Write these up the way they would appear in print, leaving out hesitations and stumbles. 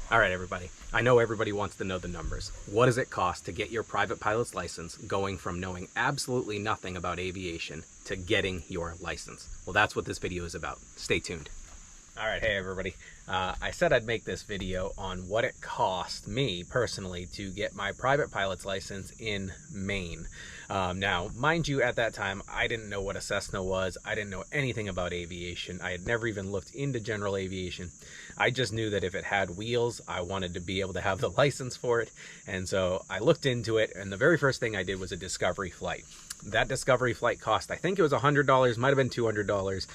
All right, everybody. I know everybody wants to know the numbers. What does it cost to get your private pilot's license going from knowing absolutely nothing about aviation to getting your license? Well, that's what this video is about. Stay tuned. All right, hey everybody. I said I'd make this video on what it cost me personally to get my private pilot's license in Maine. Now, mind you, at that time, I didn't know what a Cessna was. I didn't know anything about aviation. I had never even looked into general aviation. I just knew that if it had wheels, I wanted to be able to have the license for it. And so I looked into it, and the very first thing I did was a discovery flight. That discovery flight cost, I think it was $100, might have been $200,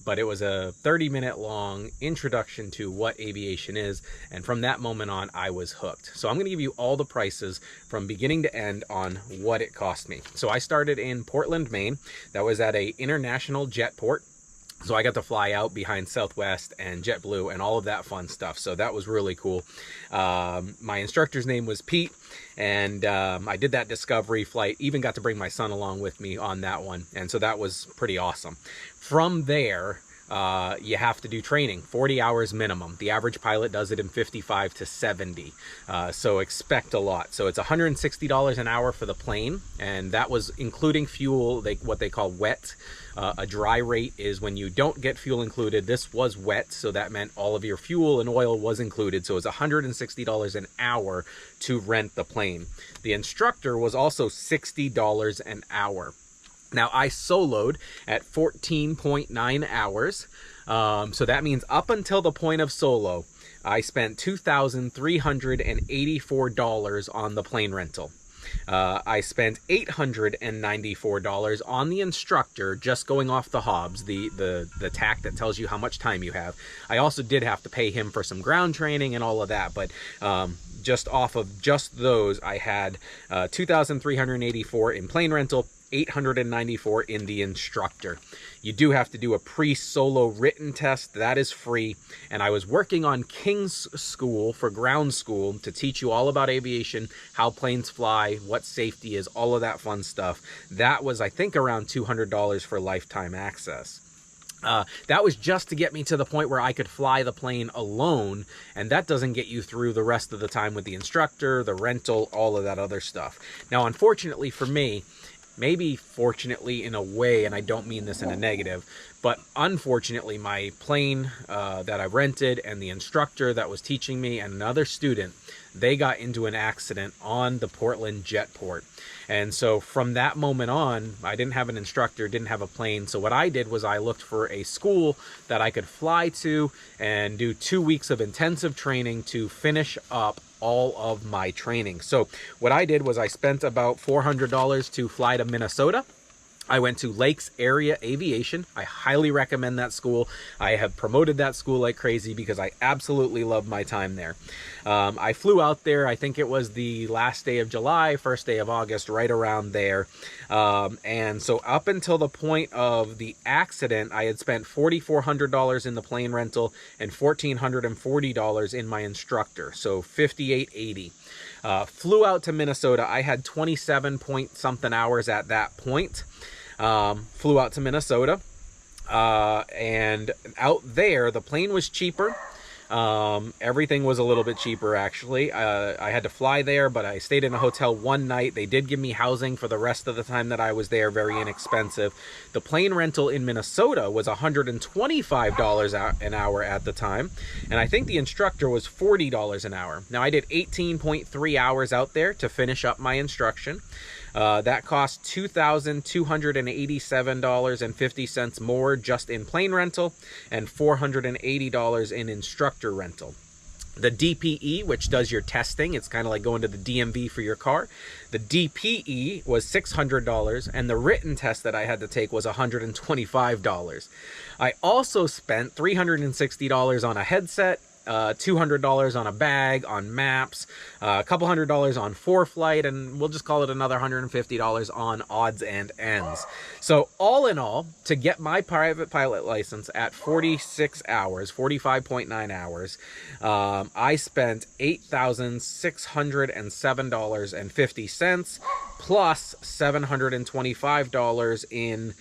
but it was a 30-minute long introduction to what aviation is, and from that moment on, I was hooked. So I'm going to give you all the prices from beginning to end on what it cost me. So I started in Portland, Maine. That was at an international jet port. So I got to fly out behind Southwest and JetBlue and all of that fun stuff. So that was really cool. My instructor's name was Pete, and I did that discovery flight, even got to bring my son along with me on that one. And so that was pretty awesome. From there, you have to do training, 40 hours minimum. The average pilot does it in 55 to 70. So expect a lot. So it's $160 an hour for the plane, and that was including fuel, what they call wet. A dry rate is when you don't get fuel included. This was wet, so that meant all of your fuel and oil was included. So it was $160 an hour to rent the plane. The instructor was also $60 an hour. Now, I soloed at 14.9 hours. So that means up until the point of solo, I spent $2,384 on the plane rental. I spent $894 on the instructor, just going off the hobs, the tack that tells you how much time you have. I also did have to pay him for some ground training and all of that, but just off of just those, I had $2,384 in plane rental, $894 in the instructor. You do have to do a pre-solo written test. That is free. And I was working on King's School for ground school to teach you all about aviation, how planes fly, what safety is, all of that fun stuff. That was, I think, around $200 for lifetime access. That was just to get me to the point where I could fly the plane alone, and that doesn't get you through the rest of the time with the instructor, the rental, all of that other stuff. Now, unfortunately for me, maybe fortunately in a way, and I don't mean this in a negative, but unfortunately my plane that I rented and the instructor that was teaching me and another student, they got into an accident on the Portland jet port. And so from that moment on, I didn't have an instructor, didn't have a plane. So what I did was I looked for a school that I could fly to and do 2 weeks of intensive training to finish up all of my training. So what I did was I spent about $400 to fly to Minnesota. I went to Lakes Area Aviation. I highly recommend that school. I have promoted that school like crazy because I absolutely love my time there. I flew out there, I think it was the last day of July, first day of August, right around there. And so up until the point of the accident, I had spent $4,400 in the plane rental and $1,440 in my instructor, so $5,880. Flew out to Minnesota. I had 27 point something hours at that point. Flew out to Minnesota, and out there, the plane was cheaper. Everything was a little bit cheaper, actually. I had to fly there, but I stayed in a hotel one night. They did give me housing for the rest of the time that I was there, very inexpensive. The plane rental in Minnesota was $125 an hour at the time, and I think the instructor was $40 an hour. Now, I did 18.3 hours out there to finish up my instruction. That cost $2,287.50 more just in plane rental and $480 in instructor rental. The DPE, which does your testing, it's kind of like going to the DMV for your car. The DPE was $600, and the written test that I had to take was $125. I also spent $360 on a headset, $200 on a bag, on maps, a couple $100 on ForeFlight, and we'll just call it another $150 on odds and ends. So all in all, to get my private pilot license at 46 hours, 45.9 hours, I spent $8,607.50 plus $725 in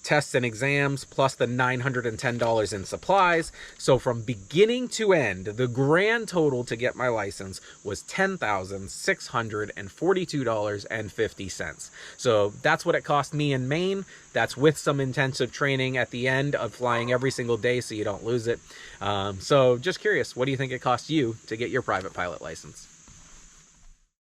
tests and exams, plus the $910 in supplies. So from beginning to end, the grand total to get my license was $10,642.50. So that's what it cost me in Maine. That's with some intensive training at the end of flying every single day so you don't lose it. So just curious, what do you think it cost you to get your private pilot license?